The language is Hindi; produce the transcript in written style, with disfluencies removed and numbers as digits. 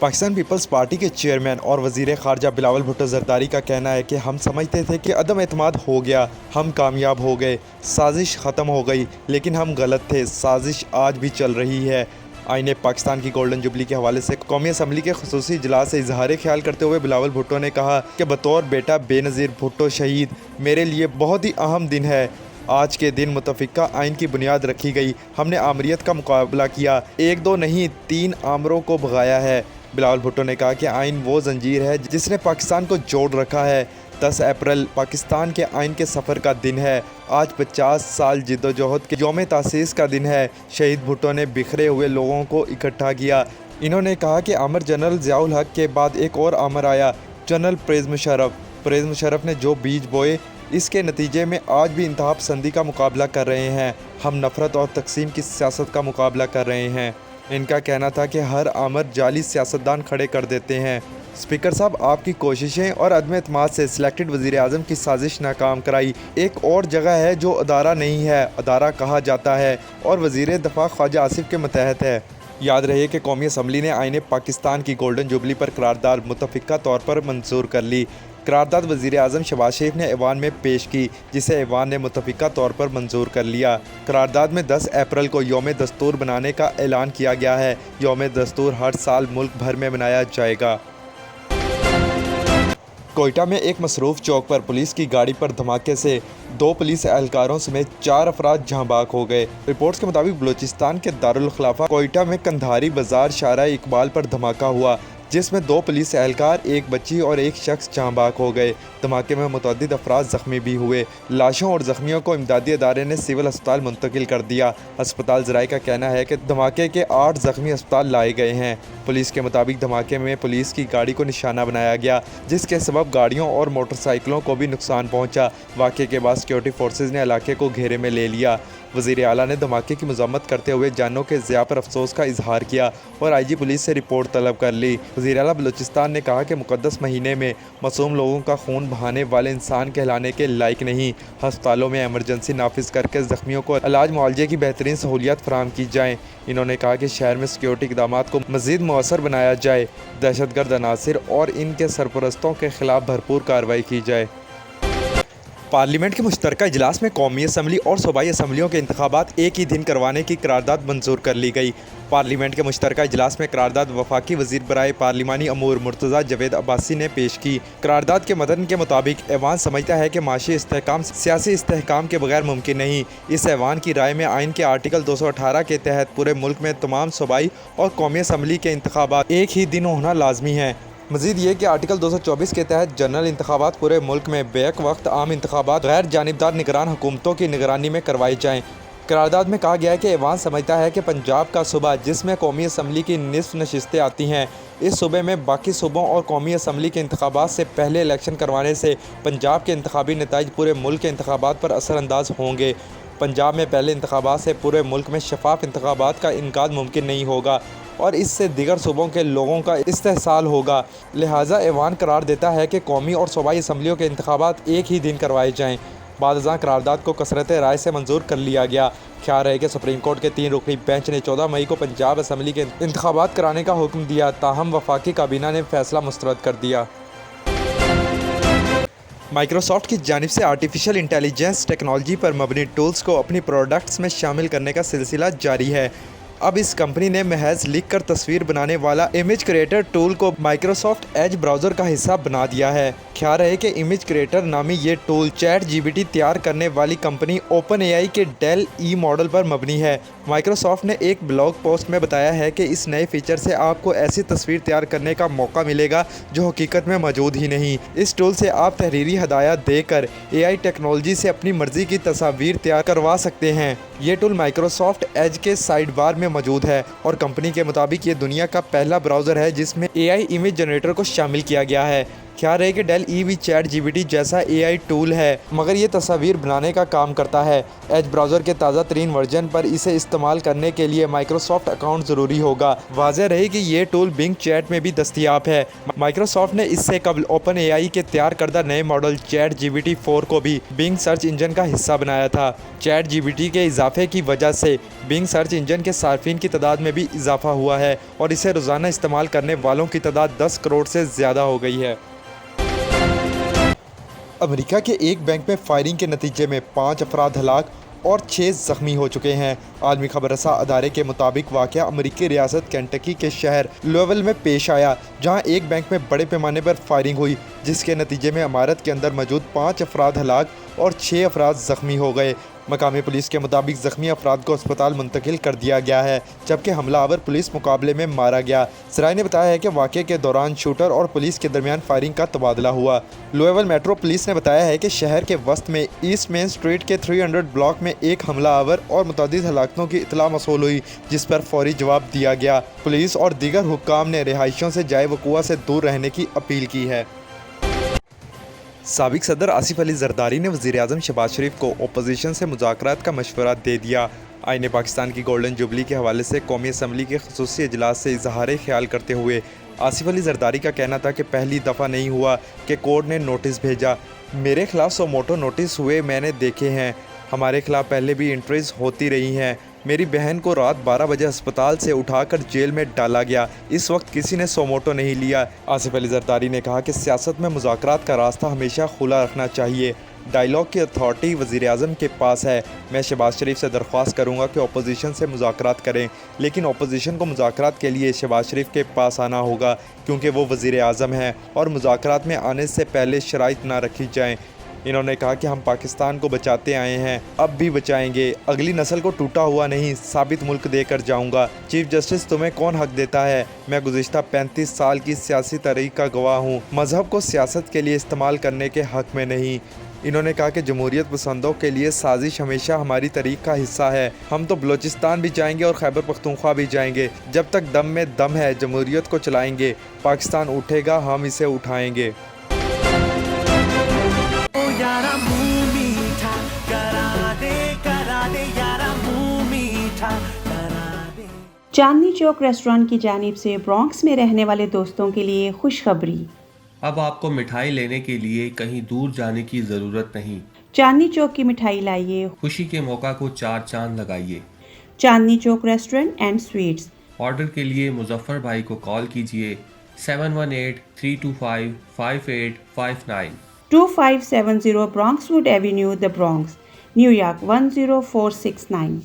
पाकिस्तान पीपल्स पार्टी के चेयरमैन और वज़ीर ख़ारजा बिलावल भुट्टो ज़रदारी का कहना है कि हम समझते थे कि अदम एतमाद हो गया, हम कामयाब हो गए, साजिश ख़त्म हो गई, लेकिन हम गलत थे, साजिश आज भी चल रही है। आईने पाकिस्तान की गोल्डन जुबली के हवाले से कौमी असम्बली के खुसूसी इजलास से इजहार ख्याल करते हुए बिलावल भुट्टो ने कहा कि बतौर बेटा बेनज़ीर भुट्टो शहीद मेरे लिए बहुत ही अहम दिन है। आज के दिन मुतफ़िका आइन की बुनियाद रखी गई, हमने आमरीत का मुकाबला किया, एक दो नहीं 3 आमरों को भगाया है। बिलावल भुट्टो ने कहा कि आइन वो जंजीर है जिसने पाकिस्तान को जोड़ रखा है। 10 अप्रैल पाकिस्तान के आइन के सफ़र का दिन है। आज 50 साल जिद्दोजहद के यौम तासीस का दिन है। शहीद भुट्टो ने बिखरे हुए लोगों को इकट्ठा किया। इन्होंने कहा कि आमर जनरल ज़ियाउल हक के बाद एक और आमर आया, जनरल परवेज़ मुशर्रफ। परवेज़ मुशर्रफ ने जो बीज बोए, इसके नतीजे में आज भी इंतहा पसंदी का मुकाबला कर रहे हैं। हम नफ़रत और तकसीम की सियासत का मुकाबला कर रहे हैं। इनका कहना था कि हर आमर जाली सियासतदान खड़े कर देते हैं। स्पीकर साहब, आपकी कोशिशें और अदम एतमाद से सिलेक्टेड वज़ीर आज़म की साजिश नाकाम कराई। एक और जगह है जो अदारा नहीं है, अदारा कहा जाता है और वज़ीर दफ़ा ख्वाजा आसिफ के मतहत है। याद रहे कि कौमी असम्बली ने आईने पाकिस्तान की गोल्डन जुबली पर करारदाद मुतफ़िका तौर पर मंजूर कर ली। करारदाद वज़ीर आज़म शहबाज शरीफ ने ऐवान में पेश की, जिसे ऐवान ने मुतफ़िका तौर पर मंजूर कर लिया। करारदाद में 10 अप्रैल को यौम दस्तूर बनाने का ऐलान किया गया है। यौम दस्तूर हर साल मुल्क भर में मनाया जाएगा। कोयटा में एक मसरूफ़ चौक पर पुलिस की गाड़ी पर धमाके से 2 पुलिस एहलकारों समेत 4 अफराद जहाँ बाग हो गए। रिपोर्ट्स के मुताबिक बलूचिस्तान के दारुल खिलाफा कोयटा में कंधारी बाजार शारा इकबाल पर धमाका हुआ, जिसमें 2 पुलिस एहलकार, एक बच्ची और एक शख्स जहाँ बाग हो गए। धमाके में मुतअद्दिद अफराद ज़ख्मी भी हुए। लाशों और ज़ख्मियों को इमदादी अदारे ने सिविल अस्पताल मुंतकिल कर दिया। अस्पताल ज़राए का कहना है कि धमाके के 8 ज़ख्मी अस्पताल लाए गए हैं। पुलिस के मुताबिक धमाके में पुलिस की गाड़ी को निशाना बनाया गया, जिसके सबब गाड़ियों और मोटरसाइकिलों को भी नुकसान पहुँचा। वाक़े के बाद सिक्योरिटी फोर्सेज ने इलाके को घेरे में ले लिया। वज़ीर आला ने धमाके की मज़म्मत करते हुए जानों के ज़िया पर अफसोस का इजहार किया और IG पुलिस से रिपोर्ट तलब कर ली। वज़ीर आला बलूचिस्तान ने कहा कि मुक़द्दस महीने में मासूम लोगों का खून बहाने वाले इंसान कहलाने के लायक नहीं। अस्पतालों में एमरजेंसी नाफिज करके ज़ख्मियों को इलाज मुआवजे की बेहतरीन सहूलियत फराहम की जाएँ। इन्होंने कहा कि शहर में सिक्योरिटी इक़दाम को मज़ीद मौसर बनाया जाए, दहशतगर्द अनासिर और इनके सरपरस्तों के ख़िलाफ़ भरपूर कार्रवाई की जाए। पार्लियामेंट के मुश्तरका इजलास में कौमी असम्बली और सूबाई असम्बलियों के इंतखाबात एक ही दिन करवाने की करारदाद मंजूर कर ली गई। पार्लियामेंट के मुश्तरका इजलास में करारदाद वफाकी वज़ीर बराए पार्लिमानी अमूर मुर्तज़ा जावेद अब्बासी ने पेश की। करारदाद के मतन के मुताबिक ऐवान समझता है कि माशी इस्तेहकाम सियासी इस्तेहकाम के बगैर मुमकिन नहीं। इस ऐवान की राय में आइन के आर्टिकल 218 के तहत पूरे मुल्क में तमाम सूबाई और कौमी असम्बली के इंतखाबात एक ही दिन होना लाजमी है। मज़ीद ये कि आर्टिकल 224 के तहत जनरल इंतखाबात पूरे मुल्क में बैक वक्त आम इंतखाबात गैर जानिबदार निगरान हुकूमतों की निगरानी में करवाई जाएँ। करारदाद में कहा गया है कि ऐवान समझता है कि पंजाब का सूबा, जिसमें कौमी असम्बली की निस्फ नशिस्तें आती हैं, इस सूबे में बाकी सूबों और कौमी असम्बली के इंतखाबात से पहले इलेक्शन करवाने से पंजाब के इंतखाबी नताइज पूरे मुल्क के इंतखाबात पर असरअंदाज होंगे। पंजाब में पहले इंतखाबात से पूरे मुल्क में शफाफ इंतखाबात का इनकाद मुमकिन नहीं होगा और इससे दीगर सूबों के लोगों का इस्तेहसाल होगा। लिहाजा ऐवान करार देता है कि कौमी और सूबाई असम्बलियों के इंतखाबात एक ही दिन करवाए जाएँ। बादशाह करारदाद को कसरत राय से मंजूर कर लिया गया। ख्याल रहे कि सुप्रीम कोर्ट के 3 रुकनी बेंच ने 14 मई को पंजाब असम्बली के इंतखाबात कराने का हुक्म दिया, ताहम वफाकी काबीना ने फैसला मुस्तरद कर दिया। माइक्रोसॉफ्ट की जानिब से आर्टिफिशियल इंटेलिजेंस टेक्नोलॉजी पर मबनी टूल्स को अपनी प्रोडक्ट्स में शामिल करने का सिलसिला जारी है। अब इस कंपनी ने महज लिख कर तस्वीर बनाने वाला इमेज क्रिएटर टूल को माइक्रोसॉफ्ट एज ब्राउज़र का हिस्सा बना दिया है। ख्याल रहे कि इमेज क्रिएटर नामी ये टूल ChatGPT तैयार करने वाली कंपनी OpenAI के डेल ई मॉडल पर मबनी है। माइक्रोसॉफ्ट ने एक ब्लॉग पोस्ट में बताया है कि इस नए फीचर से आपको ऐसी तस्वीर तैयार करने का मौका मिलेगा जो हकीकत में मौजूद ही नहीं। इस टूल से आप तहरीरी हदायत देकर AI टेक्नोलॉजी से अपनी मर्ज़ी की तस्वीर तैयार करवा सकते हैं। ये टूल माइक्रोसॉफ्ट एज के साइड बार में मौजूद है और कंपनी के मुताबिक ये दुनिया का पहला ब्राउज़र है जिसमें AI इमेज जनरेटर को शामिल किया गया है। ख्याल रहे कि डेल ईवी चैट जीपीटी जैसा एआई टूल है, मगर ये तस्वीर बनाने का काम करता है। एज ब्राउज़र के ताज़ा तरीन वर्जन पर इसे इस्तेमाल करने के लिए माइक्रोसॉफ्ट अकाउंट ज़रूरी होगा। वाज़ेह रहे कि ये टूल बिंग चैट में भी दस्तयाब है। माइक्रोसॉफ्ट ने इससे कबल ओपन एआई के तैयार करदा नए मॉडल चैट जीपीटी 4 को भी बिंग सर्च इंजन का हिस्सा बनाया था। चैट जीपीटी के इजाफे की वजह से बिंग सर्च इंजन के सार्फिन की तादाद में भी इजाफा हुआ है और इसे रोज़ाना इस्तेमाल करने वालों की तादाद 10 करोड़ से ज़्यादा हो गई है। अमेरिका के एक बैंक में फायरिंग के नतीजे में 5 अफराद हलाक और 6 ज़ख्मी हो चुके हैं। आलमी खबरसा अदारे के मुताबिक वाक़या अमेरिकी रियासत केंटकी के शहर लुइविल में पेश आया, जहां एक बैंक में बड़े पैमाने पर फायरिंग हुई, जिसके नतीजे में इमारत के अंदर मौजूद 5 अफराद हलाक और 6 अफराद ज़ख्मी हो गए। मकामी पुलिस के मुताबिक ज़ख्मी अफराद को अस्पताल मुंतकिल कर दिया गया है, जबकि हमलावर पुलिस मुकाबले में मारा गया। सराय ने बताया है कि वाक़े के दौरान शूटर और पुलिस के दरमियान फायरिंग का तबादला हुआ। लुइविल मेट्रो पुलिस ने बताया है कि शहर के वस्त में ईस्ट मेन स्ट्रीट के 300 ब्लॉक में एक हमलावर और मुतअद्दिद हलाकतों की इतला मौसूल हुई, जिस पर फौरी जवाब दिया गया। पुलिस और दीगर हुक्काम ने रिहायशियों से जाए वक़ुआ से दूर रहने की अपील की है। साबिक सदर आसिफ अली जरदारी ने वज़ीर-ए-आज़म शहबाज शरीफ को अपोजिशन से मुज़ाकरात का मशवरा दे दिया। आईने पाकिस्तान की गोल्डन जुबली के हवाले से कौमी असम्बली के ख़ुसूसी इजलास से इजहार ख्याल करते हुए आसिफ अली जरदारी का कहना था कि पहली दफ़ा नहीं हुआ कि कोर्ट ने नोटिस भेजा। मेरे खिलाफ सोमोटो नोटिस हुए मैंने देखे हैं। हमारे खिलाफ पहले भी एंट्रीज होती रही हैं। मेरी बहन को रात 12 बजे अस्पताल से उठाकर जेल में डाला गया। इस वक्त किसी ने सोमोटो नहीं लिया। आसिफ अली जरदारी ने कहा कि सियासत में मुज़ाकरात का रास्ता हमेशा खुला रखना चाहिए। डायलॉग की अथॉरिटी वज़ीर-ए-आज़म के पास है। मैं शहबाज शरीफ से दरख्वास्त करूंगा कि अपोजिशन से मुज़ाकरात करें, लेकिन अपोजिशन को मुज़ाकरात के लिए शहबाज शरीफ के पास आना होगा, क्योंकि वो वज़ीर-ए-आज़म हैं और मुज़ाकरात में आने से पहले शराइत ना रखी जाएँ। इन्होंने कहा कि हम पाकिस्तान को बचाते आए हैं, अब भी बचाएंगे। अगली नस्ल को टूटा हुआ नहीं, साबित मुल्क देकर जाऊंगा। चीफ जस्टिस तुम्हें कौन हक देता है? मैं गुज़िश्ता 35 साल की सियासी तारीख का गवाह हूँ, मजहब को सियासत के लिए इस्तेमाल करने के हक में नहीं। इन्होंने कहा कि जमहूरियत पसंदों के लिए साजिश हमेशा हमारी तारीख का हिस्सा है। हम तो बलोचिस्तान भी जाएंगे और खैबर पख्तूनख्वा भी जाएंगे। जब तक दम में दम है जमहूरियत को चलाएंगे। पाकिस्तान उठेगा, हम इसे उठाएंगे। चांदनी चौक रेस्टोरेंट की जानिब से ब्रॉन्क्स में रहने वाले दोस्तों के लिए खुशखबरी। अब आपको मिठाई लेने के लिए कहीं दूर जाने की ज़रूरत नहीं। चांदनी चौक की मिठाई लाइए, खुशी के मौका को 4 चांद लगाइए। Chandni Chowk restaurant and sweets. Order के लिए मुजफ्फर भाई को कॉल कीजिए 7183255859 2570 ब्रॉन्क्सवुड एवेन्यू, द ब्रॉन्क्स, न्यूयॉर्क 10469।